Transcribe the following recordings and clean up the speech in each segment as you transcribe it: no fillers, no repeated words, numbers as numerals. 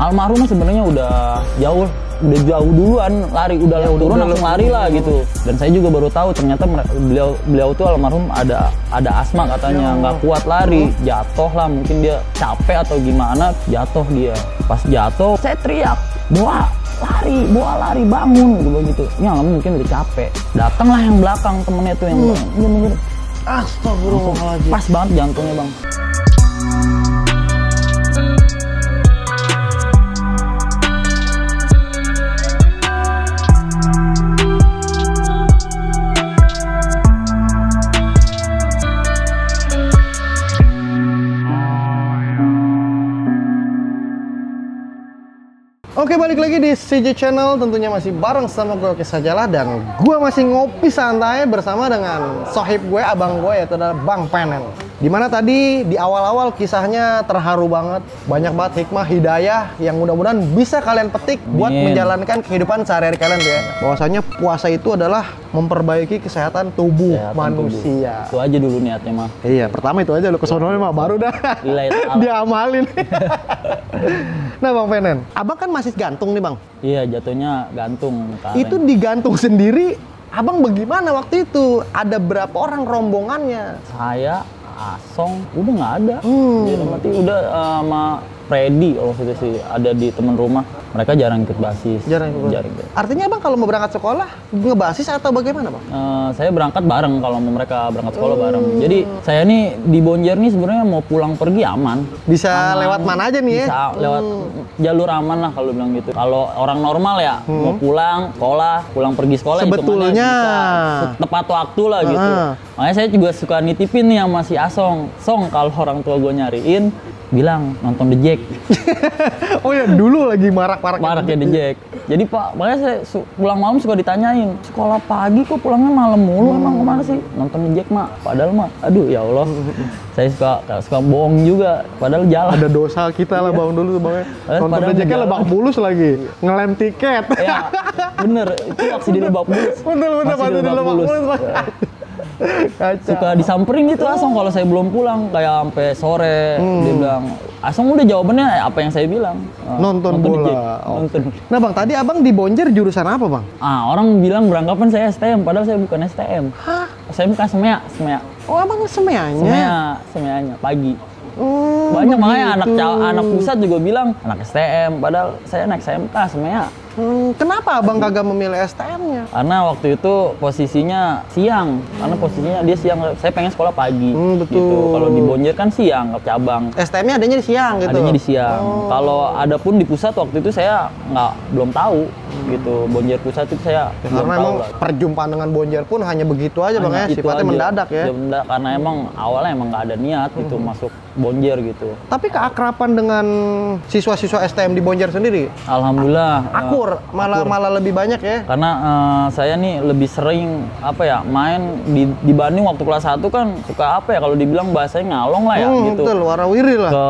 Almarhum sebenarnya udah jauh duluan lari, udah turun langsung lari lah gitu. Dan saya juga baru tahu ternyata beliau tuh almarhum ada asma katanya, nggak kuat lari, jatuh lah, mungkin dia capek atau gimana, jatuh dia. Pas jatuh saya teriak, bawa lari bangun gitu. Ya mungkin udah capek. Datanglah yang belakang temennya tuh yang bener. Astagfirullahaladzim. Pas banget jantungnya bang. Oke, balik lagi di CJ Channel, tentunya masih bareng sama gue Oke Sajalah, dan gue masih ngopi santai bersama dengan sohib gue, abang gue, yaitu adalah Bang Penen. Dimana tadi di awal-awal kisahnya terharu banget, banyak banget hikmah, hidayah yang mudah-mudahan bisa kalian petik buat menjalankan kehidupan sehari-hari kalian ya. Bahwasanya puasa itu adalah memperbaiki kesehatan tubuh manusia. Itu aja dulu niatnya mah. Iya, pertama itu aja lo kesononya mah, baru dah diamalin. Nah Bang Penen, abang kan masih gantung nih bang? Iya, jatuhnya gantung. Itu digantung sendiri, abang bagaimana waktu itu? Ada berapa orang rombongannya? Saya, Asong, udah nggak ada. Jadi mati udah sama Freddy kalau gitu sih, ada di teman rumah. Mereka jarang ikut basis. Jarang ikut. Artinya abang kalau mau berangkat sekolah ngebasis atau bagaimana bang? Saya berangkat bareng kalau mereka berangkat sekolah bareng. Jadi saya nih di Bonjer nih sebenarnya mau pulang pergi aman. Bisa aman. Lewat mana aja nih ya? Bisa lewat jalur aman lah kalau bilang gitu. Kalau orang normal ya mau pulang pergi sekolah sebetulnya bisa tepat waktu lah gitu. Makanya saya juga suka nitipin nih sama si Asong. Song, kalau orang tua gue nyariin bilang nonton The Jack. Oh ya, dulu lagi maraknya The Jack. Jadi Pak, makanya saya pulang malam suka ditanyain, sekolah pagi kok pulangnya malam mulu, emang kemana sih? Nonton The Jack mak. Padahal mah, aduh ya Allah, saya suka bohong juga. Padahal jalan. Ada dosa kita lah bang dulu tuh bang. Nonton The Jacknya Lebak Bulus lagi, ngelem tiket. Ya, bener. Itu aksi di Lebak Bulus. Bener di Lebak Bulus. Suka disamperin gitu Asong kalau saya belum pulang, kayak sampai sore. Dia bilang, Asong udah jawabannya apa yang saya bilang, nonton bola. Nonton. Nah bang, tadi abang di Bonjer jurusan apa bang? Orang bilang beranggapan saya STM, padahal saya bukan STM. Hah? Saya bukan semea. Oh abang semeanya? Semeanya pagi. Banyak makanya anak pusat juga bilang anak STM, padahal saya anak SMK semea. Kenapa abang kagak memilih STM-nya? Karena waktu itu posisinya siang, karena posisinya dia siang, saya pengen sekolah pagi. Betul. Gitu. Kalau di Bonjer kan siang, ke cabang. STM-nya adanya di siang gitu? Adanya di siang. Kalau ada pun di pusat waktu itu saya belum tahu gitu. Bonjer pusat itu saya belum tahu. Karena emang perjumpaan dengan Bonjer pun hanya begitu aja bang ya, sifatnya mendadak ya? Karena emang awalnya emang nggak ada niat gitu masuk Bonjer gitu. Tapi keakraban dengan siswa-siswa STM di Bonjer sendiri? Alhamdulillah. Akur, malah lebih banyak ya? Karena saya nih lebih sering main dibanding waktu kelas 1 kan suka kalau dibilang bahasanya ngalong lah ya gitu. Betul, warawiri lah. Ke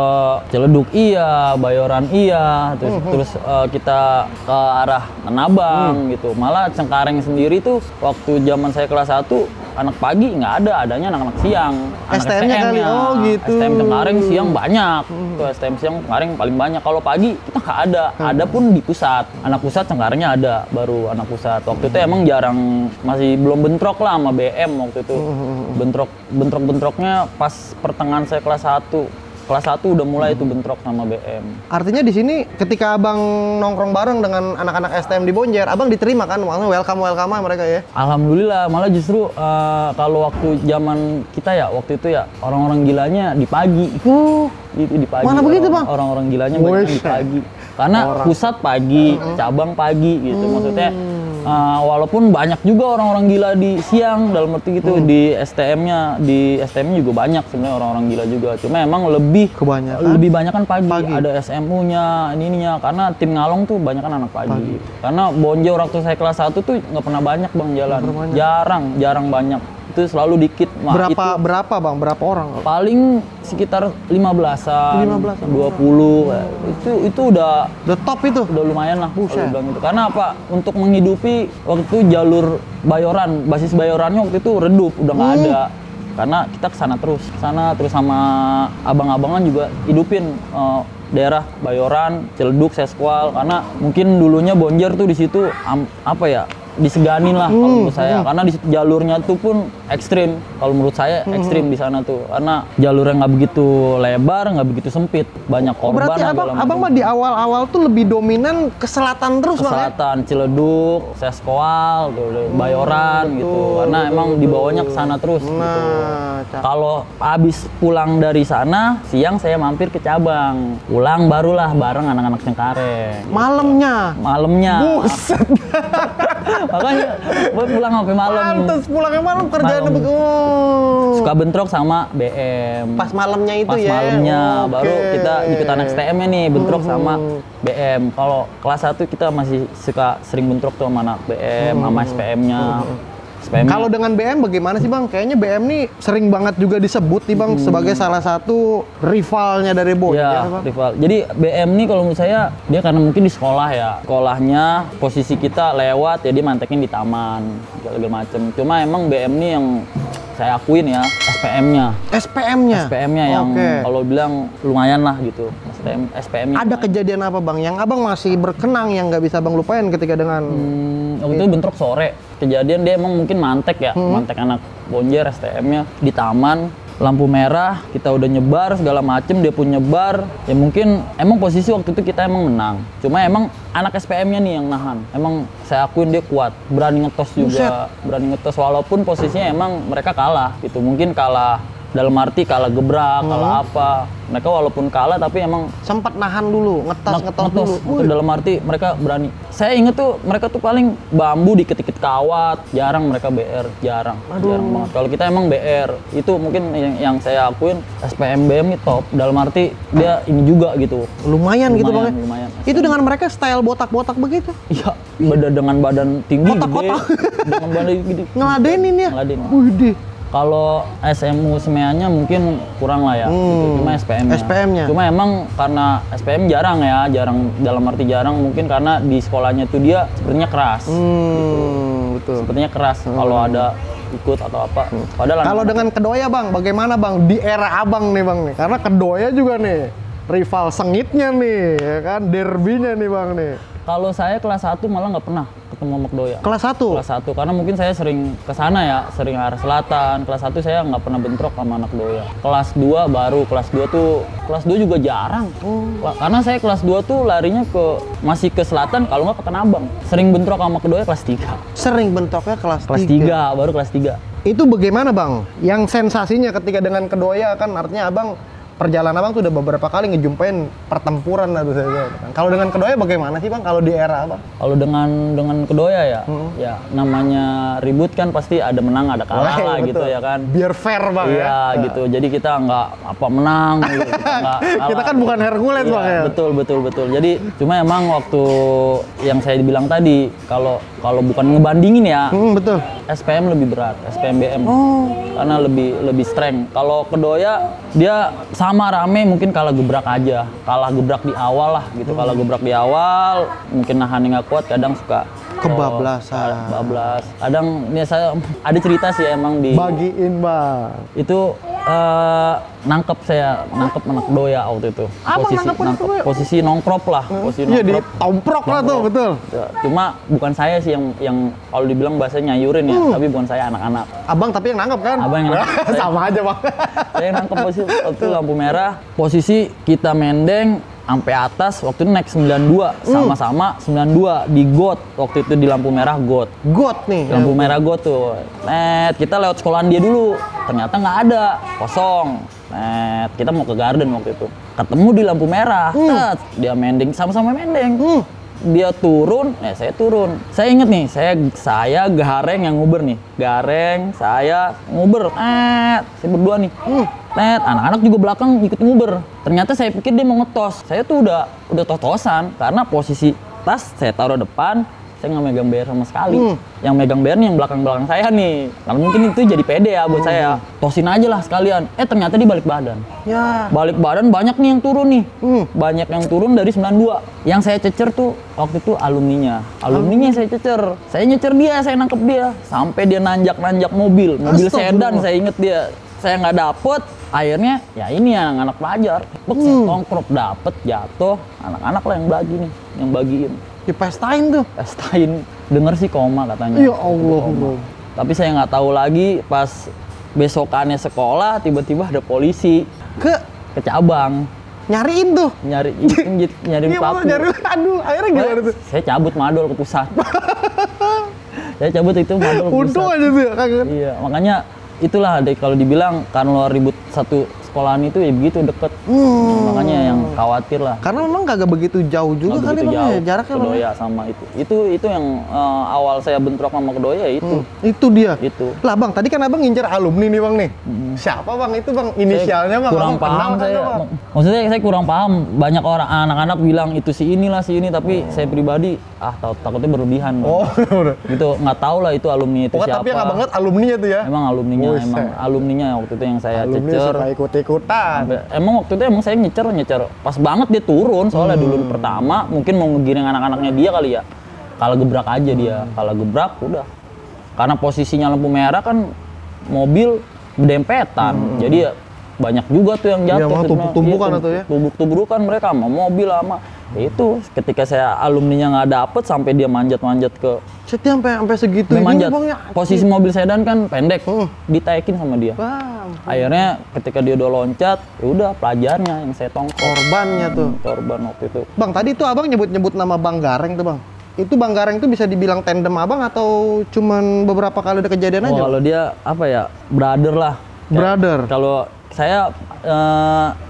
Ciledug iya, Bayoran iya, terus kita ke arah Tanabang gitu. Malah Cengkareng sendiri tuh waktu zaman saya kelas 1 anak pagi nggak ada, adanya anak-anak siang. STM-nya kali, oh gitu. STM Cengkareng siang banyak. Tuh STM siang Cengkareng paling banyak. Kalau pagi kita nggak ada. Ada pun di pusat. Anak pusat Cengkarengnya ada, baru anak pusat. Waktu itu emang jarang, masih belum bentrok lah sama BM waktu itu. Bentrok-bentroknya pas pertengahan saya kelas 1. Kelas 1 udah mulai itu bentrok sama BM. Artinya di sini ketika abang nongkrong bareng dengan anak-anak STM di Bonjer, abang diterima kan? Maksudnya welcome mereka ya? Alhamdulillah, malah justru kalau waktu zaman kita ya, waktu itu ya orang-orang gilanya di pagi. Itu di pagi. Mana begitu bang? Orang-orang gilanya banyak di pagi. Karena pusat pagi, cabang pagi gitu. Maksudnya walaupun banyak juga orang-orang gila di siang, dalam arti gitu di STM-nya juga banyak sebenarnya orang-orang gila juga. Cuma emang lebih banyak kan pagi. Ada SMU-nya, ininya, karena tim Ngalong tuh banyak kan anak pagi. Karena Bonjer waktu saya kelas 1 tuh nggak pernah banyak bang jalan. Jarang banyak. Itu selalu dikit. Berapa bang? Berapa orang? Paling sekitar 15-an, 20. Itu udah top itu. Udah lumayan lah kalau bilang gitu. Karena apa? Untuk menghidupi waktu itu jalur Bayoran, basis Bayorannya waktu itu redup, udah nggak ada. Karena kita kesana terus sama abang-abangan juga hidupin daerah Bayoran, Ciledug, Seskual, karena mungkin dulunya Bonjer tuh di situ apa ya, diseganin lah kalau menurut saya, karena di jalurnya tuh pun ekstrim. Kalau menurut saya ekstrim di sana tuh, karena jalurnya nggak begitu lebar, nggak begitu sempit, banyak korban. Berarti abang mah di awal-awal tuh lebih dominan ke selatan terus, ke Bang, ya? selatan, Ciledug, Seskual, Bayoran gitu, karena emang dibawanya ke sana terus. Gitu. Kalau habis pulang dari sana, siang saya mampir ke cabang, pulang barulah bareng anak-anak Cengkareng. Malamnya. Buset. Makanya buat pulang sampai malam. Pantes pulangnya malam kerjaannya begitu. Suka bentrok sama BM. Pas malamnya itu Pas ya. malamnya baru kita ikutan STM-nya nih, bentrok sama BM. Kalau kelas 1 kita masih suka sering bentrok tuh sama anak BM, sama SPM-nya. Kalau dengan BM bagaimana sih, Bang? Kayaknya BM nih sering banget juga disebut nih, Bang, sebagai salah satu rivalnya dari Bonjer, ya, Bang. rival. Jadi BM nih kalau menurut saya dia karena mungkin di sekolah ya. Sekolahnya posisi kita lewat ya, dia mantekin di taman segala macem. Cuma emang BM nih yang saya akuin ya, SPM-nya yang kalau bilang lumayan lah gitu. SPM-nya. Ada kejadian apa, Bang, yang Abang masih berkenang yang nggak bisa Bang lupain ketika dengan waktu itu bentrok sore. Kejadian dia emang mungkin mantek ya, mantek anak Bonjer STM-nya di taman. Lampu merah, kita udah nyebar segala macem, dia pun nyebar. Ya mungkin emang posisi waktu itu kita emang menang. Cuma emang anak SPM-nya nih yang nahan. Emang saya akuin dia kuat, berani ngetos juga. Berani ngetos walaupun posisinya emang mereka kalah gitu. Mungkin kalah dalam arti kalah gebrak, kalah apa. Mereka walaupun kalah tapi emang sempat nahan dulu, ngetos dulu. Itu dalam arti mereka berani. Saya inget tuh mereka tuh paling bambu dikit-dikit kawat, jarang mereka BR, jarang banget. Kalau kita emang BR, itu mungkin yang saya akuin SPM BM nih top. Dalam arti dia ini juga gitu. Lumayan gitu, Bang. Lumayan. Itu dengan mereka style botak-botak begitu. Iya, dengan badan tinggi Kotak-kotak. gede. Dengan badan gede. Ngeladenin ya. Ngeladenin. Widih. Kalau SMU SMEA-nya mungkin kurang lah ya, gitu. Cuma SPM-nya. Cuma emang karena SPM jarang dalam arti jarang mungkin karena di sekolahnya tuh dia sepertinya keras. Betul. Sepertinya keras kalau ada ikut atau apa. Padahal kalau dengan Kedoya, Bang, bagaimana, Bang, di era Abang nih, Bang, nih? Karena Kedoya juga nih rival sengitnya nih, ya kan, derbynya nih, Bang, nih. Kalau saya kelas 1 malah nggak pernah ketemu sama Kedoya. Kelas 1? Kelas 1, karena mungkin saya sering ke sana ya, sering arah selatan. Kelas 1 saya nggak pernah bentrok sama anak Kedoya. Kelas 2 baru, kelas 2 juga jarang. Karena saya kelas 2 tuh larinya masih ke selatan, kalau nggak ke Tanah Abang. Sering bentrok sama Kedoya kelas 3. Sering bentroknya kelas 3? Kelas 3, baru kelas 3. Itu bagaimana, Bang? Yang sensasinya ketika dengan Kedoya, kan artinya Abang perjalanan Abang tuh udah beberapa kali ngejumpain pertempuran lah tuh saya. Kalau dengan Kedoya bagaimana sih, Bang, kalau di era Abang? Kalau dengan Kedoya ya, ya namanya ribut kan pasti ada menang ada kalah lah gitu ya kan. Biar fair, Bang, ya. Iya gitu. Jadi kita nggak apa menang gitu. Kita nggak kalah. Kita kan bukan Hercules, Bang, ya. Betul. Jadi cuma emang waktu yang saya bilang tadi, kalau bukan ngebandingin ya, betul. SPM lebih berat, SPM BM. Karena lebih strength. Kalau Kedoya dia sama rame mungkin kalah gebrak aja. Kalah gebrak di awal lah gitu. Kalah gebrak di awal, mungkin nahan nggak kuat, kadang suka kebablasan. Kadang ini saya ada cerita sih emang di bagiin, Bang. Itu nangkep anak Kedoya waktu itu. Posisi nongkrop lah, Iya, di tomprok lah tuh, betul. Ya, cuma bukan saya sih yang kalau dibilang bahasanya nyayurin ya, tapi bukan saya, anak-anak. Abang tapi yang nangkep kan? Abang yang nangkep. Sama aja, Bang. Saya yang nangkep posisi waktu lampu merah, posisi kita mendeng sampai atas, waktu itu naik 92, sama-sama 92 di got, waktu itu di lampu merah got nih. Lampu merah got tuh. Kita lewat sekolahan dia dulu, ternyata nggak ada, kosong. Kita mau ke garden waktu itu, ketemu di lampu merah. Dia mending, sama-sama mendeng. Dia turun, saya turun. Saya inget nih, saya Gareng yang nguber nih. Gareng, saya nguber. Saya berdua nih. Anak-anak juga belakang ikut nguber. Ternyata saya pikir dia mau ngetos. Saya tuh udah tos-tosan karena posisi tas saya taruh depan, saya nggak megang BR sama sekali. Yang megang BR nih yang belakang-belakang saya nih. Karena mungkin itu jadi pede ya buat saya. Tosin aja lah sekalian. Ternyata dia balik badan. Ya. Balik badan banyak nih yang turun nih. Banyak yang turun dari 92. Yang saya cecer tuh waktu itu alumninya. Alumninya saya cecer. Saya nyecer dia, saya nangkep dia. Sampai dia nanjak-nanjak mobil sedan, saya inget dia. Saya nggak dapet, Akhirnya ya ini yang anak pelajar, saya tongkrop dapet jatuh, anak-anak lah yang bagi nih, yang bagiin. Dipestain tuh. Pestain, denger sih koma katanya. Ya Allah. Koma. Tapi saya nggak tahu lagi pas besokannya sekolah tiba-tiba ada polisi Ke ke cabang nyariin tuh. nyariin Iya, pelaku. nyari. Aduh, akhirnya gimana tuh? Saya cabut madol ke pusat. Saya cabut itu madol ke pusat. Untung aja tuh ya, kagak. Iya, makanya itulah deh kalau dibilang karena ribut satu sekolahan itu ya begitu deket. Makanya yang khawatir lah. Karena memang kagak begitu jauh juga Nggak kali begitu Bang jauh, ya, jaraknya Bang. Kedoya sama itu. Itu yang awal saya bentrok sama Kedoya itu. Itu dia. Itu. Lah Bang, tadi kan Abang ngincer alumni nih Bang nih. Siapa Bang itu Bang? Inisialnya Bang? Kurang Abang paham kenal saya. kagak, Bang? Maksudnya saya kurang paham. Banyak orang anak-anak bilang itu si inilah si ini, tapi saya pribadi takutnya berlebihan. Bang. Oh, udah. Gitu nggak tahu lah itu alumni itu Pokoknya siapa. tapi yang Abang lihat alumninya tuh ya. Emang alumninya, Buset. emang alumninya waktu itu yang saya Alumni cecer. suka ikut-ikutan. Emang waktu itu emang saya nyecer pas banget dia turun soalnya dulu pertama mungkin mau ngegiring anak-anaknya dia kali ya. Kalau gebrak aja dia, kalau gebrak udah. Karena posisinya lampu merah kan mobil berdempetan, jadi ya banyak juga tuh yang jatuh. Iya, mah tumpuk-tumpukan tuh ya. Tumbuk-tumbukan mereka sama mobil sama. Ya itu ketika saya alumninya nggak dapet sampai dia manjat-manjat ke Setia sampai segitu dia manjat. Bang ya. Posisi mobil sedan kan pendek, ditaikin sama dia. Bang, Akhirnya ketika dia udah loncat, ya udah pelajarnya yang saya tongkol. korbannya tuh. Korban waktu itu. Bang, tadi tuh Abang nyebut-nyebut nama Bang Gareng tuh Bang. Itu Bang Gareng tuh bisa dibilang tandem Abang atau cuman beberapa kali ada kejadian aja? Bang? Kalau dia apa ya, brother lah. Brother. Kalau saya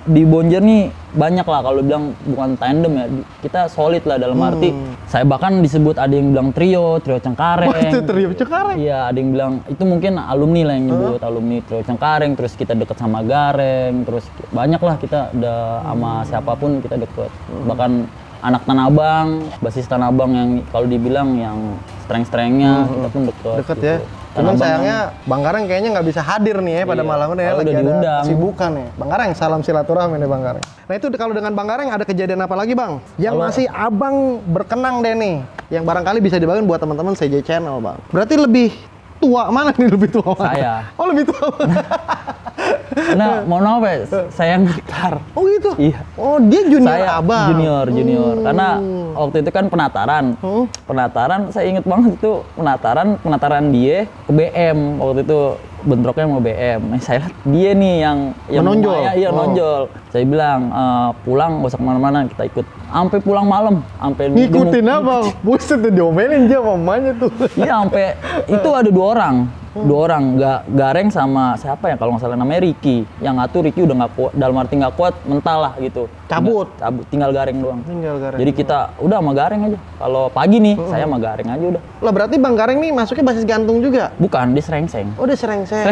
di Bonjer nih banyak lah kalau bilang bukan tandem ya, kita solid lah dalam arti. Saya bahkan disebut ada yang bilang trio Cengkareng. Wah, itu trio Cengkareng. Iya, ada yang bilang itu mungkin alumni lah yang nyebut alumni trio Cengkareng. Terus kita deket sama Gareng, terus banyak lah kita udah sama siapapun kita deket. Bahkan anak Tanah Abang, basis Tanah Abang yang kalau dibilang yang streng-strengnya kita pun deket. Deket gitu. ya. Cuman sayangnya Bang Gareng kayaknya nggak bisa hadir nih ya pada malam ini ya, kalau lagi udah ada diundang. kesibukan ya. Bang Gareng, salam silaturahmi nih Bang Gareng. Nah itu kalau dengan Bang Gareng ada kejadian apa lagi Bang? Yang masih Abang berkenang deh nih, yang barangkali bisa dibagiin buat teman-teman CJ Channel Bang. Berarti lebih tua mana nih, lebih tua mana? Saya. Oh lebih tua. Nah, mohon maaf ya, saya ngakar. Oh gitu? Iya. Oh dia junior Saya Abang? junior. Karena waktu itu kan penataran. Penataran, saya inget banget itu penataran dia ke BM. Waktu itu bentroknya mau BM. Saya lihat dia nih yang menonjol. Iya, nonjol. Saya bilang pulang gak usah kemana-mana, kita ikut. Sampai pulang malam, sampai Ngikutin apa? Buset tuh diomelin dia mamanya tuh. Iya, sampai itu ada dua orang, Gareng sama siapa ya kalau nggak salah namanya Ricky. Yang ngatur Ricky udah nggak kuat, dalam arti nggak kuat, mental lah gitu. Cabut, tinggal Gareng doang. Tinggal Gareng. Jadi kita udah sama Gareng aja. Kalau pagi nih, saya sama Gareng aja udah. Lah berarti Bang Gareng nih masuknya basis gantung juga? Bukan, dia serengseng. Oh dia serengseng.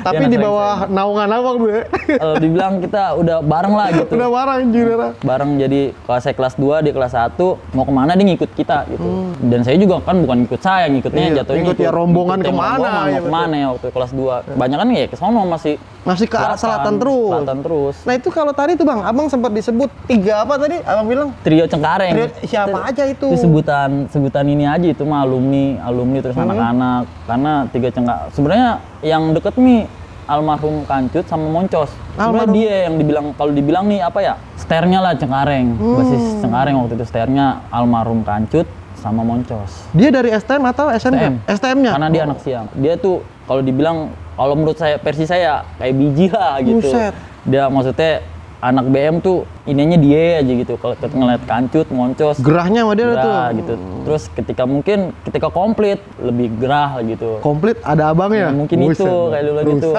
Tapi Dia di anak bawah naungan Abang tuh ya? Kalau dibilang kita udah bareng lah gitu. Udah bareng junior. Bareng, jadi kalau saya kelas 2, dia kelas 1, mau kemana dia ngikut kita gitu. Dan saya juga kan bukan ikut saya, ngikutnya Iya, jatuhnya ngikut ya rombongan ngikut yang kemana, rombongan, ya mau kemana ya waktu kelas 2. Banyak kan ya ke sono masih ke arah selatan terus. Selatan terus. Nah itu kalau tadi tuh Bang, Abang sempat disebut 3 apa tadi? Abang bilang? Trio Cengkareng. Siapa aja itu? Itu sebutan ini aja, itu mah alumni terus anak-anak. Karena 3 Cengkareng. Sebenarnya yang deket nih almarhum Kancut sama Moncos. Sebenarnya dia yang kalau dibilang nih apa ya? Sternya lah Cengkareng. Basis Cengkareng waktu itu sternya almarhum Kancut sama Moncos. Dia dari STM atau SMK? STM-nya? Karena dia anak siang. Dia tuh kalau dibilang, kalau menurut saya, versi saya kayak biji lah gitu. Buset. Dia maksudnya anak BM tuh ininya dia aja gitu. Kalau kita ngeliat Kancut, Moncos, gerahnya sama dia tuh. gitu. Terus ketika komplit lebih gerah gitu. Komplit ada abangnya? Ya, mungkin Buset, itu kayak dulu gitu.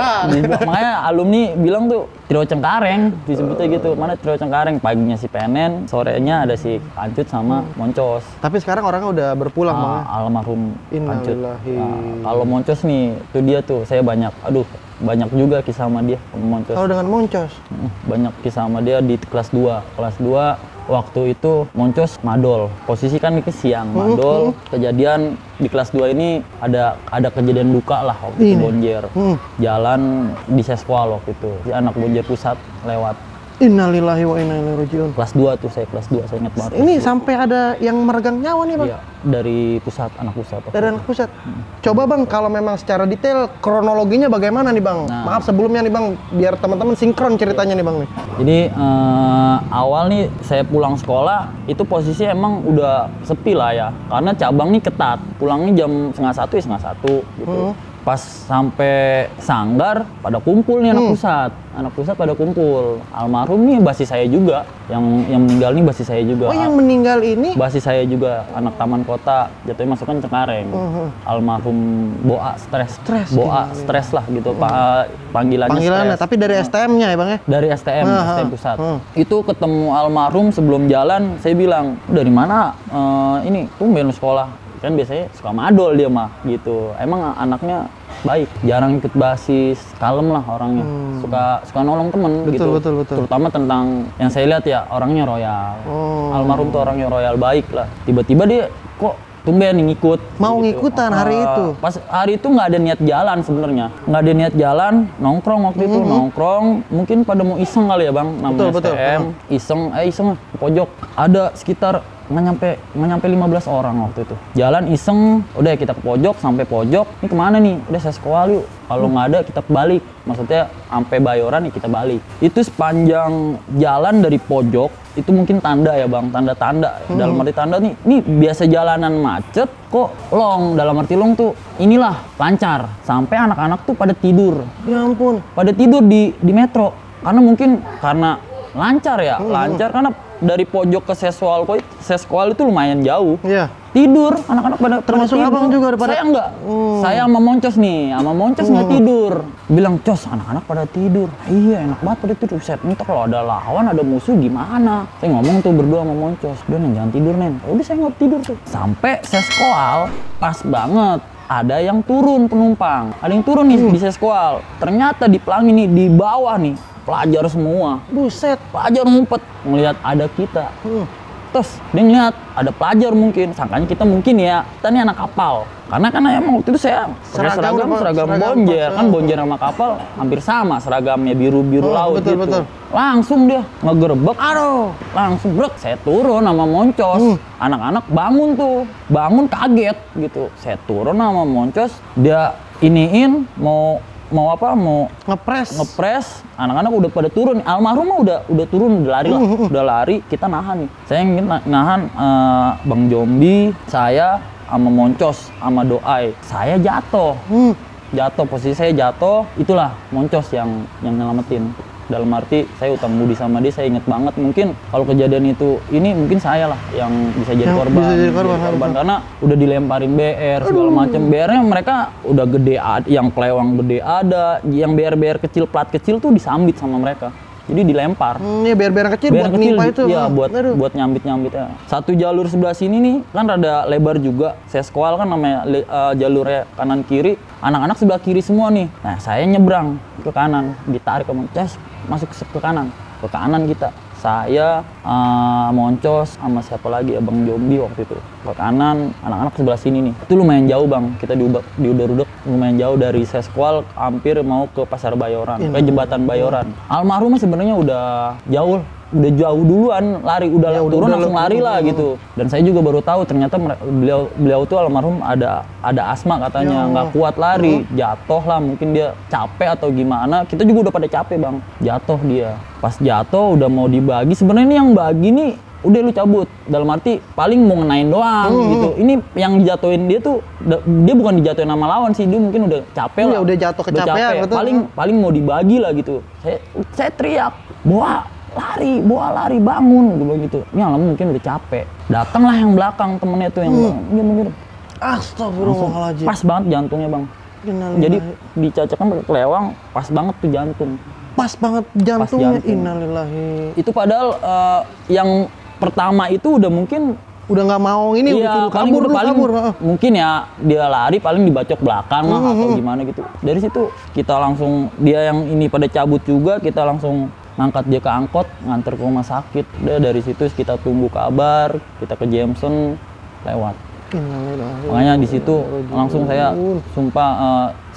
Makanya alumni bilang tuh trio Cengkareng disebutnya gitu. Mana trio Cengkareng, paginya si Penen, sorenya ada si Kancut sama Moncos. Tapi sekarang orangnya udah berpulang Bang. Almarhum Kancut. Innalillahi. Kalau Moncos nih, itu dia tuh saya banyak juga kisah sama dia, Moncos. Kalau dengan Moncos? Banyak kisah sama dia di kelas 2. Kelas 2 waktu itu Moncos madol. Posisi kan ke siang madol. Kejadian di kelas 2 ini ada kejadian duka lah waktu itu Bonjer. Jalan di Seskual waktu itu. Si anak Bonjer Pusat lewat. Innalillahi wa inna ilaihi raji'un. Kelas 2 tuh, saya kelas 2, saya ingat banget. Ini sampai ada yang meregang nyawa nih, Bang? Iya, dari pusat, anak pusat. Dari anak pusat. Coba Bang, kalau memang secara detail kronologinya bagaimana nih Bang? Nah. Maaf sebelumnya nih Bang, biar teman-teman sinkron ceritanya nih Bang nih. Jadi awal nih saya pulang sekolah, itu posisi emang udah sepi lah ya. Karena cabang nih ketat, pulangnya jam 12:30 ya 12:30 gitu. Pas sampai Sanggar, pada kumpul nih anak pusat. Anak pusat pada kumpul. Almarhum nih basis saya juga, yang meninggal nih basis saya juga. Oh, yang meninggal ini? Basis saya juga, anak Taman Kota, jatuhnya masukkan Cengkareng. Almarhum Boa stres. Boa stres lah gitu, panggilannya Panggilannya, stres. tapi dari STM-nya ya Bang ya? Dari STM pusat. Itu ketemu almarhum sebelum jalan, saya bilang, dari mana ini tumben lu sekolah? Kan biasanya suka madol dia mah gitu. Emang anaknya baik, jarang ikut basis, kalem lah orangnya. Suka nolong temen gitu. Betul. Terutama tentang yang saya lihat ya, orangnya royal. Almarhum tuh orangnya royal baik lah. Tiba-tiba dia kok tumben ngikut. Mau gitu. ngikutan hari itu? Pas hari itu nggak ada niat jalan sebenarnya. Nggak ada niat jalan, nongkrong waktu itu. Nongkrong, mungkin pada mau iseng kali ya Bang, namanya STM. Iseng lah, ke pojok. Ada sekitar nggak nyampe 15 orang waktu itu. Jalan iseng, udah kita ke pojok, sampai pojok. Ini kemana nih? Udah saya sekolah yuk. Kalau nggak ada kita balik. Maksudnya sampai Bayoran nih kita balik. Itu sepanjang jalan dari pojok itu mungkin tanda ya Bang, tanda-tanda. Dalam arti tanda nih biasa jalanan macet kok long. Dalam arti long tuh inilah lancar. Sampai anak-anak tuh pada tidur. Ya ampun. Pada tidur di metro. Karena lancar ya, lancar karena dari pojok ke seskual itu lumayan jauh. Iya. Tidur, anak-anak pada Termasuk tidur. Abang juga pada. Saya enggak. Saya sama Moncos nih, nggak tidur. Bilang, "Cos, anak-anak pada tidur." Iya, enak banget pada tidur. Set, entah kalau ada lawan, ada musuh gimana. Saya ngomong tuh berdua sama Moncos, "Udah Nen, jangan tidur Nen." Udah saya nggak tidur tuh. Sampai seskual, pas banget. Ada yang turun penumpang. Ada yang turun nih di seskual. Ternyata di pelangi nih, di bawah nih, pelajar semua. Buset. Pelajar ngumpet ngelihat ada kita. Terus dia ngeliat ada pelajar mungkin, sangkanya kita mungkin ya, kita nih anak kapal. Karena emang waktu itu saya pakai seragam bonjer, kan bonjer sama kapal hampir sama seragamnya, biru laut gitu. Betul. Langsung dia ngegerebek, langsung brek, saya turun sama Moncos. Anak-anak bangun kaget gitu. Saya turun sama Moncos, dia iniin mau ngepres, anak-anak udah pada turun. Almarhum mah udah turun, udah lari lah, udah lari, kita nahan nih. Saya ingin nahan Bang Jombi, saya sama Moncos sama Doai. Saya jatuh, posisi saya jatuh, itulah Moncos yang nyelamatin. Dalam arti saya utang budi sama dia, saya inget banget. Mungkin kalau kejadian itu mungkin saya lah yang bisa jadi korban karena udah dilemparin BR segala macam. BR-nya mereka udah gede, yang kelewang gede ada, yang BR kecil plat kecil tuh disambit sama mereka. Jadi dilempar. Ya BR kecil buat nimpa itu. Iya, buat nyambit ya. Satu jalur sebelah sini nih kan rada lebar juga. Seskual kan namanya jalurnya kanan kiri. Anak-anak sebelah kiri semua nih. Nah, saya nyebrang ke kanan, ditarik sama Ces, masuk ke kanan kita. Saya, Moncos, sama siapa lagi, Abang Jombi waktu itu. Ke kanan, anak-anak sebelah sini nih. Itu lumayan jauh Bang, kita diudak-udak lumayan jauh dari Seskual, hampir mau ke Pasar Bayoran, ke Jembatan Bayoran. Almarhum sebenarnya udah jauh duluan lari, turun langsung lari lah gitu. Dan saya juga baru tahu ternyata beliau tuh almarhum ada asma katanya, nggak kuat lari, jatuh lah, mungkin dia capek atau gimana. Kita juga udah pada capek Bang, jatuh dia. Pas jatuh udah mau dibagi, sebenarnya ini yang bagi nih udah lu cabut, dalam arti paling mau ngenain doang gitu. Ini yang dijatuhin dia tuh, dia bukan dijatuhin sama lawan sih, dia mungkin udah capek lah. Udah jatuh kecapean gitu. Paling mau dibagi lah gitu. Saya teriak, Boa lari bangun, gue bilang gitu. Ini alam mungkin udah capek. Datanglah yang belakang temennya tuh yang begini. Astagfirullahaladzim. Pas banget jantungnya Bang. Jadi dicacakan pakai kelewang, pas banget tuh jantung. Pas banget jantungnya. Innalillahi. Itu padahal yang pertama itu udah mungkin udah nggak mau ini, kabur. Mungkin ya dia lari paling dibacok belakang lah atau gimana gitu. Dari situ kita langsung, dia yang ini pada cabut juga, kita langsung ngangkat dia ke angkot, nganter ke rumah sakit. Udah dari situ kita tunggu kabar, kita ke Jameson, lewat. Makanya di situ langsung saya sumpah,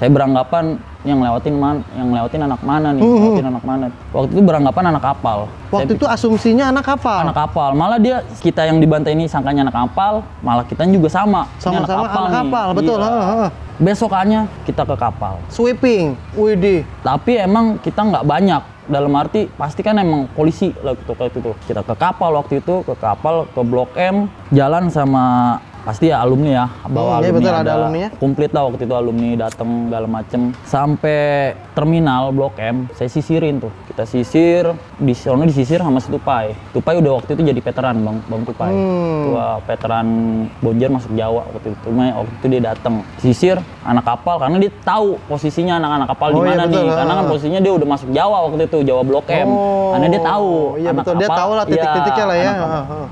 saya beranggapan yang ngelewatin anak mana nih, ngelewatin anak mana. Waktu itu beranggapan anak kapal. Waktu itu asumsinya anak kapal. Anak kapal. Malah kita yang dibantai ini sangkanya anak kapal, malah kita juga sama. Sama-sama anak kapal, betul. Iya. Besokannya kita ke kapal. Sweeping, widih. Tapi emang kita nggak banyak. Dalam arti pasti kan emang polisi waktu itu. Kita ke kapal waktu itu, ke Blok M, jalan sama pasti ya alumni ya, bawa alumni, betul, ada alumninya. Komplit lah waktu itu alumni datang segala macem. Sampai terminal Blok M, saya sisirin tuh. Kita sisir, di sana disisir sama si Tupai. Tupai udah waktu itu jadi veteran Bang Tupai. Tua veteran Bonjer masuk Jawa waktu itu. Waktu itu dia datang sisir anak kapal karena dia tahu posisinya anak-anak kapal di mana nih. Karena kan posisinya dia udah masuk Jawa waktu itu, Jawa Blok M. Karena dia tahu iya, anak betul. kapal. Dia tahu lah titik-titiknya lah ya.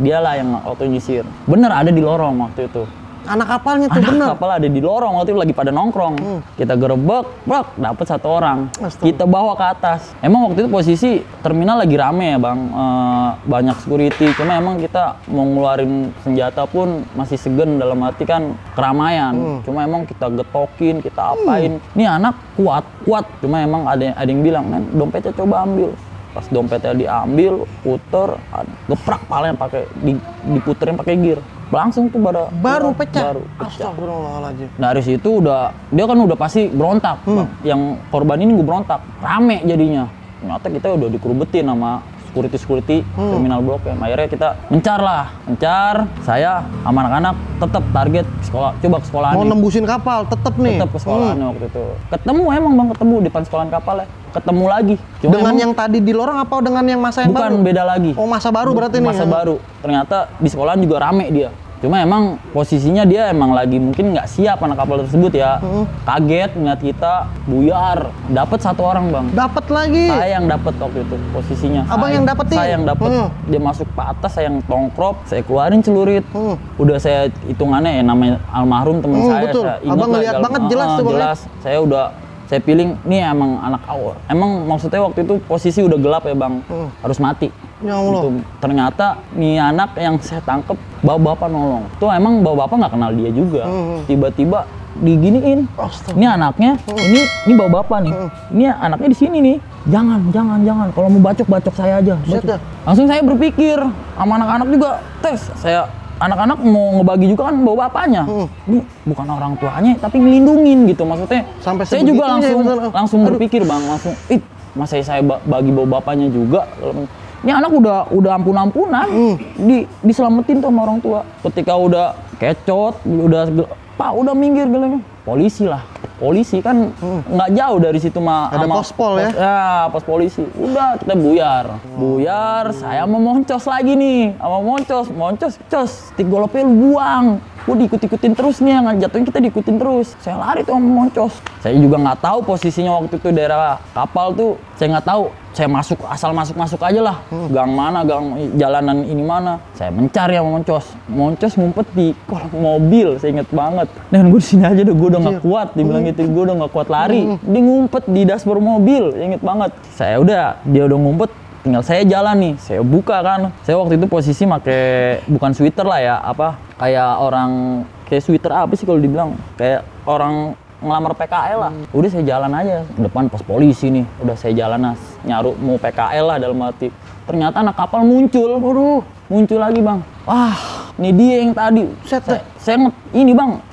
Dia lah yang waktu nyisir. Bener ada di lorong waktu itu. Anak kapalnya tuh bener. Anak kapal ada di lorong waktu itu lagi pada nongkrong. Kita gerebek, dapet 1 orang. Kita bawa ke atas. Emang waktu itu posisi terminal lagi rame ya Bang, banyak security. Cuma emang kita mau ngeluarin senjata pun masih segen dalam arti kan keramaian. Cuma emang kita getokin, kita apain. Nih anak kuat. Cuma emang ada yang bilang, "Nen, dompetnya coba ambil." Pas dompetnya diambil, puter, geprak palanya pakai diputerin pakai gear. Langsung tuh baru pecah. Astagfirullahaladzim. Dari situ dia kan udah pasti berontak. Bang. Yang korban ini gue berontak, rame jadinya. Ternyata kita udah dikerubetin sama security terminal Blok M. Akhirnya kita mencar, saya sama anak-anak tetap target sekolah, coba ke sekolahan. Mau nembusin kapal, tetep nih. Tetap ke sekolahannya waktu itu. Ketemu emang Bang, ketemu di depan sekolahan kapal ya. Ketemu lagi. Cuma dengan yang tadi di lorong apa dengan yang masa yang baru? Bukan, beda lagi. Oh, masa baru berarti nih. Masa baru. Ternyata di sekolahan juga rame dia. Cuma emang posisinya dia emang lagi mungkin nggak siap anak kapal tersebut ya. Kaget ngeliat kita buyar. Dapat 1 orang Bang. Dapat lagi. Saya yang dapat waktu itu posisinya. Abang yang dapetin? Saya yang dapat. Dia masuk ke atas, saya yang tongkrop, saya keluarin celurit. Udah saya hitungannya ya namanya almarhum teman saya. Betul. Saya ingat Abang ngeliat banget jelas tuh Bang. Jelas. Saya feeling nih emang anak awal. Emang maksudnya waktu itu posisi udah gelap ya Bang. Harus mati. Ya Allah. Gitu. Ternyata nih anak yang saya tangkep bapak nolong. Tuh emang bapak nggak kenal dia juga. Tiba-tiba diginiin. Ini anaknya, ini bapak nih. Ini anaknya di sini nih. Jangan. Kalau mau bacok saya aja. Langsung saya berpikir sama anak-anak juga. Anak-anak mau ngebagi juga kan bawa bapaknya. Ini bukan orang tuanya tapi ngelindungin gitu maksudnya. Sampai saya juga langsung berpikir Bang, masa saya bagi bawa bapaknya juga. Ini anak udah ampun-ampunan, diselamatin tuh sama orang tua. Ketika udah kecot, udah minggir geleng. Polisi kan nggak jauh dari situ mah. Ada pospol ya? Ya, pos polisi. Udah kita buyar, saya mau moncos lagi nih, moncos, stick golopnya lu buang. Gue diikut-ikutin terus nih, yang jatuhin kita diikutin terus. Saya lari tuh sama moncos. Saya juga nggak tahu posisinya waktu itu daerah kapal tuh, saya nggak tahu. Saya asal masuk aja lah. Gang mana, jalanan ini mana. Saya mencari sama Moncos ngumpet di kolong mobil, saya inget banget. Dan gue di sini aja gue udah nggak kuat, dibilang gitu, gue udah nggak kuat lari. Dia ngumpet di dashboard mobil, saya inget banget. Dia udah ngumpet, tinggal saya jalan nih, saya buka kan. Saya waktu itu posisi pakai bukan sweater lah ya, kayak sweater apa sih kalau dibilang, kayak orang ngelamar PKL lah. Udah saya jalan aja depan pos polisi nih. Udah saya jalan nyaru mau PKL lah dalam arti. Ternyata anak kapal muncul. Muncul lagi Bang. Wah, ini dia yang tadi. Saya ini Bang,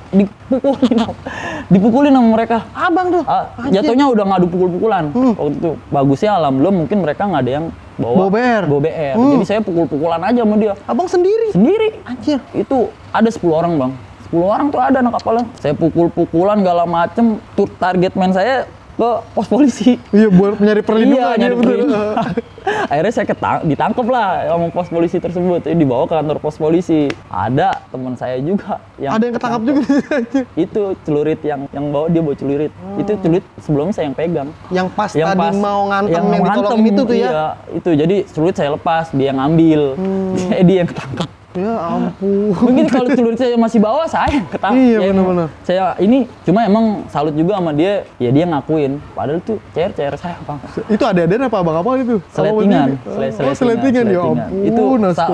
dipukulin sama mereka. Abang tuh. Jatuhnya udah ngadu pukul-pukulan. Waktu itu bagusnya alhamdulillah mungkin mereka nggak ada yang bawa BR. Jadi saya pukul-pukulan aja sama dia. Abang sendiri? Sendiri. Anjir. Itu ada 10 orang Bang. 10 orang tuh ada anak kapalnya. Saya pukul-pukulan segala macem. Tuh target main saya ke pos polisi. Iya, buat nyari perlindungan. Iya, nyari perlindungan. Akhirnya saya ditangkap lah sama pos polisi tersebut. Dibawa ke kantor pos polisi. Ada teman saya juga yang ada yang ketangkap juga. Itu celurit yang bawa, dia bawa celurit. Itu celurit sebelumnya saya yang pegang. Yang pas mau ngantem yang ditolongin itu tuh ya. Iya, itu. Jadi celurit saya lepas, dia yang ngambil. Dia yang ketangkap. Ya ampun. Mungkin kalau celurit saya masih bawa, saya ketangkap. Iya, benar-benar. Saya ini cuma emang salut juga sama dia. Ya dia ngakuin. Padahal tuh CR saya Bang. Itu ada apa Bang? Apa itu? Seletingan. Seletingan ya ampun. Itu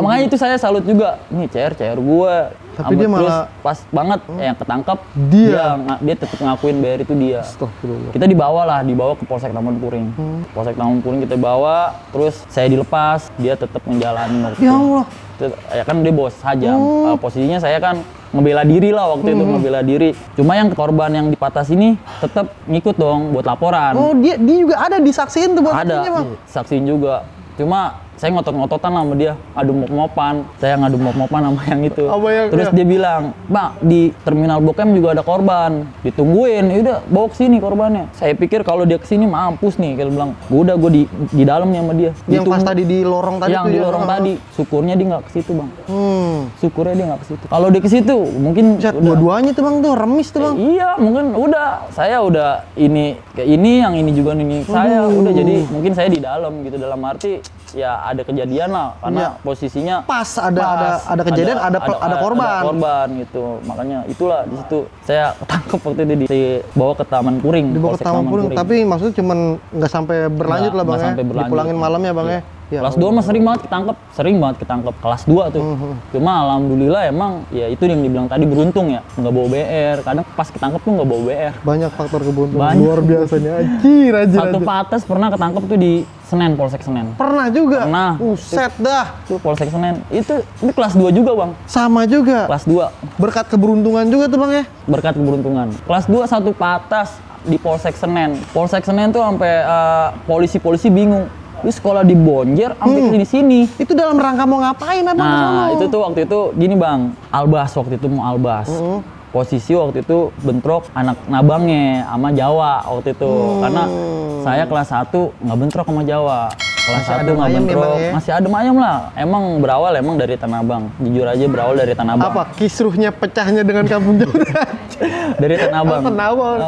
makanya itu saya salut juga. Nih CR gua. Tapi dia terus malah pas banget yang ketangkep dia tetap ngakuin BR itu dia. Astagfirullah. Kita dibawa ke Polsek Taman Puring. Polsek Taman Puring kita bawa, terus saya dilepas, dia tetap menjalani waktu. Ya Allah. Ya kan dia bos saja. Posisinya saya kan ngebela diri lah waktu itu, ngebela diri. Cuma yang korban yang dipatas ini tetap ngikut dong buat laporan. Oh, dia juga ada disaksiin tuh buat Ada, Bang. saksiin juga. Cuma saya ngotot-ngototan lah sama dia, ngadu mop-mopan. Saya ngadu mop-mopan sama yang itu. Terus dia bilang, "Pak, di terminal Blok M juga ada korban. Ditungguin, yaudah bawa ke sini korbannya." Saya pikir kalau dia kesini mampus nih, dia bilang. Gue di dalam nih sama dia. Yang pas tadi di lorong tadi yang tuh di ya? lorong tadi. Syukurnya dia nggak ke situ, Bang. Syukurnya dia nggak ke situ. Kalau dia ke situ, mungkin dua-duanya tuh Bang tuh remis tuh Bang. Iya, mungkin udah. Saya udah ini ke ini, yang ini juga nih saya udah, jadi mungkin saya di dalam gitu, dalam arti ya ada kejadian lah karena posisinya pas ada kejadian ada korban. Ada korban gitu. Makanya itulah di situ saya ketangkep waktu itu dibawa ke Taman Puring. Dibawa ke Taman Puring. Tapi maksudnya cuman nggak sampai berlanjut lah Bang ya. Dipulangin malamnya Bang ya. Ya, kelas 2 mah sering banget ketangkep kelas 2 tuh. Cuma alhamdulillah emang ya itu yang dibilang tadi beruntung ya, nggak bawa BR. Kadang pas ketangkep tuh nggak bawa BR. Banyak faktor keberuntungan luar biasanya. Satu patas pernah ketangkep tuh di Senen, Polsek Senen. Pernah juga? Pernah. Set dah. Itu Polsek Senen. Itu kelas 2 juga Bang. Sama juga? Kelas 2. Berkat keberuntungan juga tuh Bang ya? Berkat keberuntungan. Kelas 2 satu patas di Polsek Senen. Polsek Senen tuh sampai polisi-polisi bingung. Lu sekolah di Bonjer sampai di sini. Itu dalam rangka mau ngapain Abang? Nah, itu tuh waktu itu gini Bang. Albas waktu itu mau albas. Posisi waktu itu bentrok anak nabangnya sama Jawa waktu itu. Karena saya kelas 1 nggak bentrok sama Jawa. Kelas 1 nggak bentrok. Ya, masih adem ayam lah. Emang berawal dari Tanah Abang. Jujur aja berawal dari Tanah Abang. Apa kisruhnya pecahnya dengan Kampung Jawa? Dari Tanah Abang.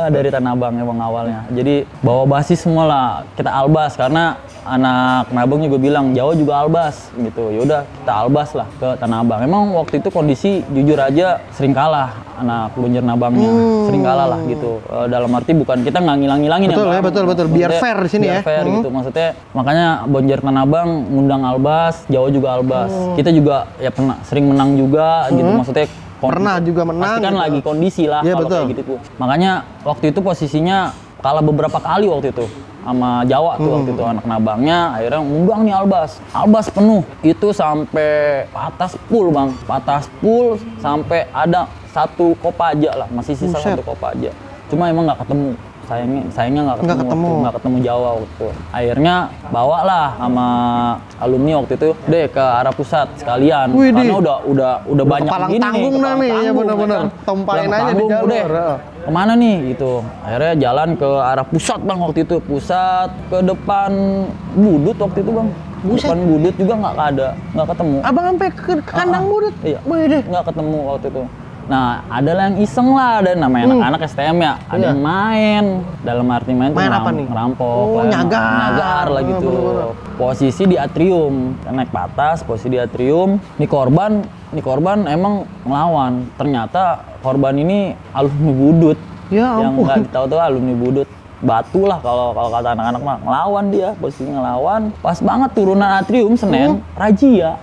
Dari Tanah Abang emang awalnya. Jadi bawa basis semua lah. Kita albas karena anak Nabang juga bilang Jawa juga albas gitu. Yaudah kita albas lah ke Tanah Abang. Emang waktu itu kondisi jujur aja sering kalah anak Bonjer Nabangnya. Sering kalah lah gitu. Dalam arti bukan kita nggak ngilang-ngilangin ya. Betul. Biar fair di sini ya. Biar fair gitu. Maksudnya makanya Bonjer Tanah Abang ngundang albas, Jawa juga albas. Kita juga ya pernah sering menang juga gitu. Maksudnya pernah juga menang. Pasti kan gitu. Lagi kondisi lah ya, kalau kayak gitu. Makanya waktu itu posisinya kalah beberapa kali waktu itu sama Jawa tuh waktu itu anak Nabangnya akhirnya ngundang nih albas penuh itu sampai patas full Bang, patas full sampai ada satu kopaja lah, masih sisa satu kopaja, cuma emang nggak ketemu. Sayangnya nggak ketemu Jawa waktu itu. Akhirnya bawalah sama alumni waktu itu deh ke arah pusat sekalian. Karena udah banyak kepalang gini tanggung nih, ya benar-benar. Tompain aja di jalur. Kemana nih gitu. Akhirnya jalan ke arah pusat Bang waktu itu. Pusat ke depan Budut waktu itu Bang. Depan Budut juga nggak ketemu. Abang sampai ke kandang Budut? Iya. Nggak ketemu waktu itu. Nah, ada yang iseng lah, ada namanya anak-anak STM ya, ada yang main, dalam arti main tuh ngerampok, nyagar lah gitu. Posisi di atrium, naik patas, posisi di atrium, ini korban emang ngelawan. Ternyata korban ini alumni Budut, yang nggak tahu alumni Budut. Batu lah kalau kata anak-anak mah, ngelawan dia, posisinya ngelawan. Pas banget turunan atrium Senen, razia.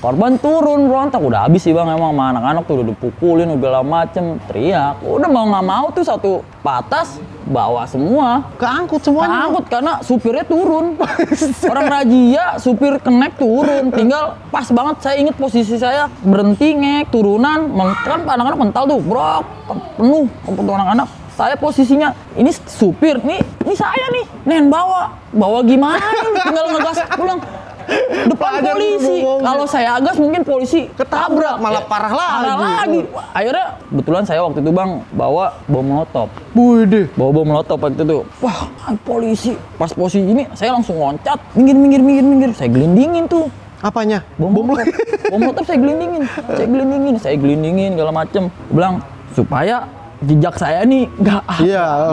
Korban turun berontak, udah habis sih Bang emang sama anak-anak tuh udah dipukulin segala macem, teriak. Udah mau nggak mau tuh satu patas bawa semua. Keangkut semuanya? Keangkut karena supirnya turun. Orang razia, supir kenek turun. Tinggal pas banget saya inget posisi saya berhenti ngek turunan, kan anak-anak mental tuh, brok penuh untuk anak-anak. Saya posisinya ini supir, ini saya nih, bawa gimana? Tinggal ngegas pulang. Depan polisi. Kalau saya gas mungkin polisi ketabrak malah parah lagi. Akhirnya kebetulan saya waktu itu Bang bawa bom molotov. Bawa bom molotov waktu itu. Wah, polisi. Pas posisi ini saya langsung loncat, minggir. Saya gelindingin tuh. Apanya? Bom molotov saya gelindingin segala macem. Bilang supaya jejak saya nih nggak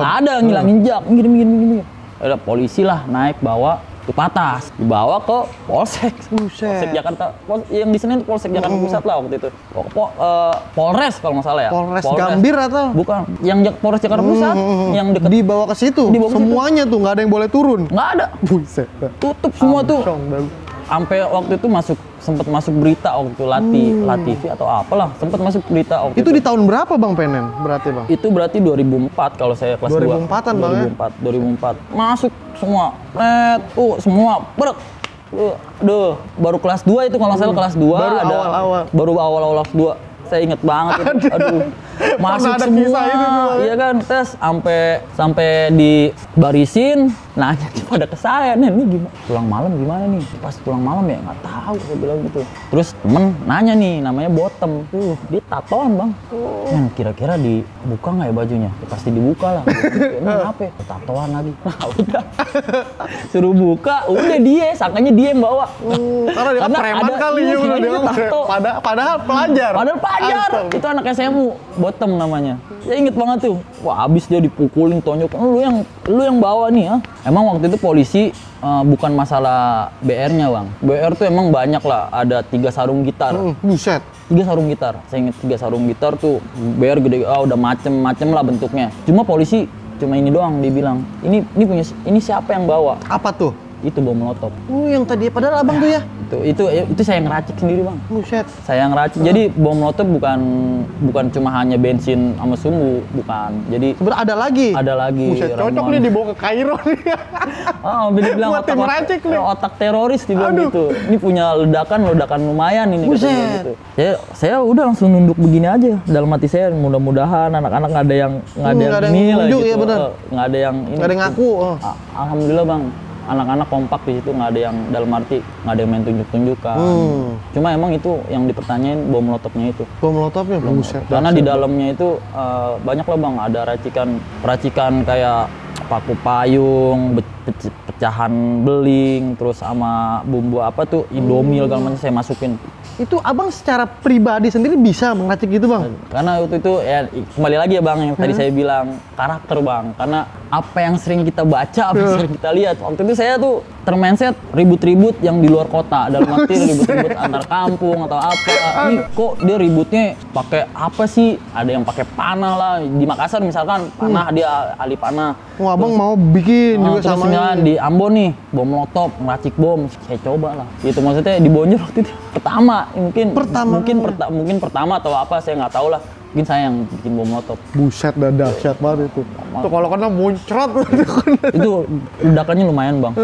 ada ngilangin jejak. Minggir. Ada polisi lah naik bawa itu patas, dibawa ke Polsek Jakarta, yang di Senen Polsek Jakarta Pusat lah waktu itu. Polres kalau nggak salah ya. Polres Gambir atau? Bukan, yang Polres Jakarta Pusat, yang deket. Dibawa ke situ? Semuanya tuh nggak ada yang boleh turun? Nggak ada. Buset. Tutup semua tuh. sampai waktu itu sempat masuk berita waktu itu Latifi atau apalah, sempat masuk berita waktu itu. Di tahun berapa Bang Penen berarti Bang? Itu berarti 2004 kalau saya kelas 2004-an Bang ya? 2004. Masuk semua. Semua. Baru kelas 2 itu kalau saya kelas 2 baru ada awal-awal. Baru awal-awal kelas 2. Saya inget banget itu. Aduh. Masuk ada semua. kisah itu tuh, Iya kan, tes sampai dibarisin, nanya pada ke saya, "Nen, ini gimana? Pulang malam gimana nih?" Pas pulang malam ya nggak tahu, saya bilang gitu. Terus temen nanya nih, namanya Bottom. Dia tatoan, Bang. "Nen, kira-kira dibuka nggak ya bajunya?" "Ya, pasti dibuka lah." "Kenapa ya?" "Tatoan lagi." Nah, udah. Suruh buka, udah dia, sangkanya dia yang bawa. Karena dia preman kali ya, dia tato. Padahal pelajar. Padahal pelajar. Itu anak SMU, Bottom namanya. Saya inget banget tuh. Wah, abis dia dipukulin, tonjok. Lu yang bawa nih ya. Emang waktu itu polisi bukan masalah BR-nya, Bang. BR tuh emang banyak lah, ada 3 sarung gitar. Buset. 3 sarung gitar. Saya inget 3 sarung gitar tuh. BR gede, udah macem-macem lah bentuknya. Cuma polisi cuma ini doang dibilang. Ini siapa yang bawa? Apa tuh? Itu bom molotov. Yang tadi padahal abang tuh ya? Itu saya ngeracik sendiri, Bang. Buset. Saya ngeracik. Jadi bom molotov bukan cuma hanya bensin sama sumbu, bukan. Jadi sebenarnya ada lagi. Buset, cocok nih dibawa ke Kairo nih. Dia bilang buat tim racik nih. Otak teroris dibilang gitu. Ini punya ledakan lumayan ini. Buset. Gitu. Saya udah langsung nunduk begini aja. Dalam hati saya, mudah-mudahan anak-anak nggak ada yang ini lah gitu. Ya, nggak ada yang ini. Nggak ada yang ngaku. Alhamdulillah, Bang. Anak-anak kompak di situ, nggak ada yang dalam arti nggak ada yang main tunjuk-tunjukkan. Cuma emang itu yang dipertanyain bom molotovnya itu. Bom molotovnya, buset. Karena di dalamnya itu banyak lah, Bang. Ada racikan kayak paku payung, pecahan beling, terus sama bumbu apa tuh Indomie segala macam saya masukin. Itu abang secara pribadi sendiri bisa meracik gitu, Bang? Karena waktu itu ya kembali lagi ya, Bang, yang tadi saya bilang karakter, Bang. Karena apa yang sering kita baca, apa yang sering kita lihat. Waktu itu saya tuh termindset ribut-ribut yang di luar kota, dalam arti ribut-ribut antar kampung atau apa. Ini kok dia ributnya pakai apa sih? Ada yang pakai panah lah. Di Makassar misalkan panah, dia ahli panah. Wah, abang mau bikin juga sama di Ambon nih, bom molotov, ngeracik bom, saya coba lah. Gitu maksudnya di Bonjer waktu itu pertama pertama atau apa, saya nggak tahu lah. Mungkin saya yang bikin bom molotov. Buset, dahsyat banget itu. Tuh kalau kena muncrat. Itu ledakannya lumayan, Bang.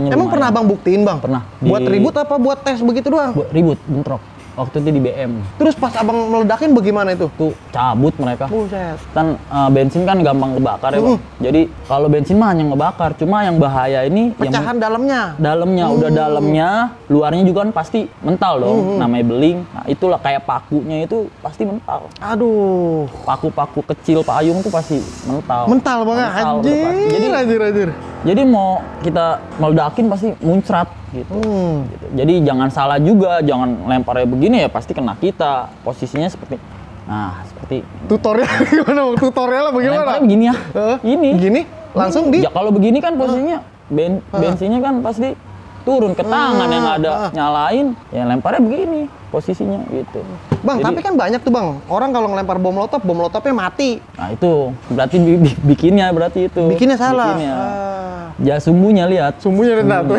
Emang pernah Bang buktiin, Bang? Pernah. Buat ribut apa buat tes begitu doang? Ribut, bentrok. Waktu itu di BM. Terus pas abang meledakin bagaimana itu? Tuh cabut mereka. Buset. Kan bensin kan gampang kebakar ya, Bang. Jadi kalau bensin mah hanya ngebakar, cuma yang bahaya ini pecahan dalamnya. Udah dalamnya, luarnya juga kan pasti mental dong. Namanya beling. Nah, itulah kayak pakunya itu pasti mental. Aduh. Paku-paku kecil payung tuh pasti mental. Mental banget. Anjir. Jadi mau kita meledakin pasti muncrat gitu. Jadi jangan salah juga, jangan lemparnya begini ya pasti kena kita. Posisinya seperti tutorial gimana? Tutorialnya bagaimana? Lemparnya begini ya. Gini? Langsung di? Ya kalau begini kan posisinya bensinnya kan pasti turun ke tangan yang ada nyalain, ya lemparnya begini posisinya gitu. Bang, jadi, tapi kan banyak tuh, Bang, orang kalau ngelempar bom molotovnya mati. Nah itu berarti bikinnya itu. Bikinnya salah. Ya sumbunya lihat. Sumbunya tuh.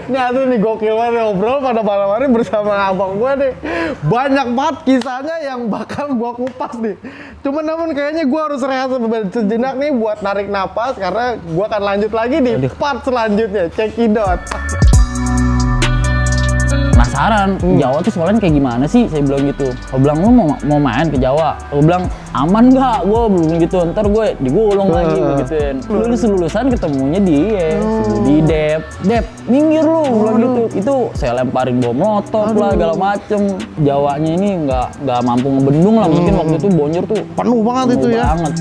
Tuh nih gokil banget ngobrol pada malam hari bersama abang gua nih. Banyak banget kisahnya yang bakal gua kupas nih. Cuman namun kayaknya gua harus rehat sejenak nih buat narik napas karena gua akan lanjut lagi di part selanjutnya. Cekidot. Penasaran, Jawa tuh sekolahnya kayak gimana sih? Saya bilang gitu. Gue bilang, lu mau main ke Jawa? Gue bilang, aman nggak? Gue belum gitu, ntar gue digulung lagi begituin. Lulusan ketemunya di Dep, minggir lu, bilang gitu. Itu saya lemparin bom molotov lah, segala macem. Jawanya ini nggak mampu ngebendung lah, mungkin waktu itu Bonjer tuh penuh banget itu ya. Banget.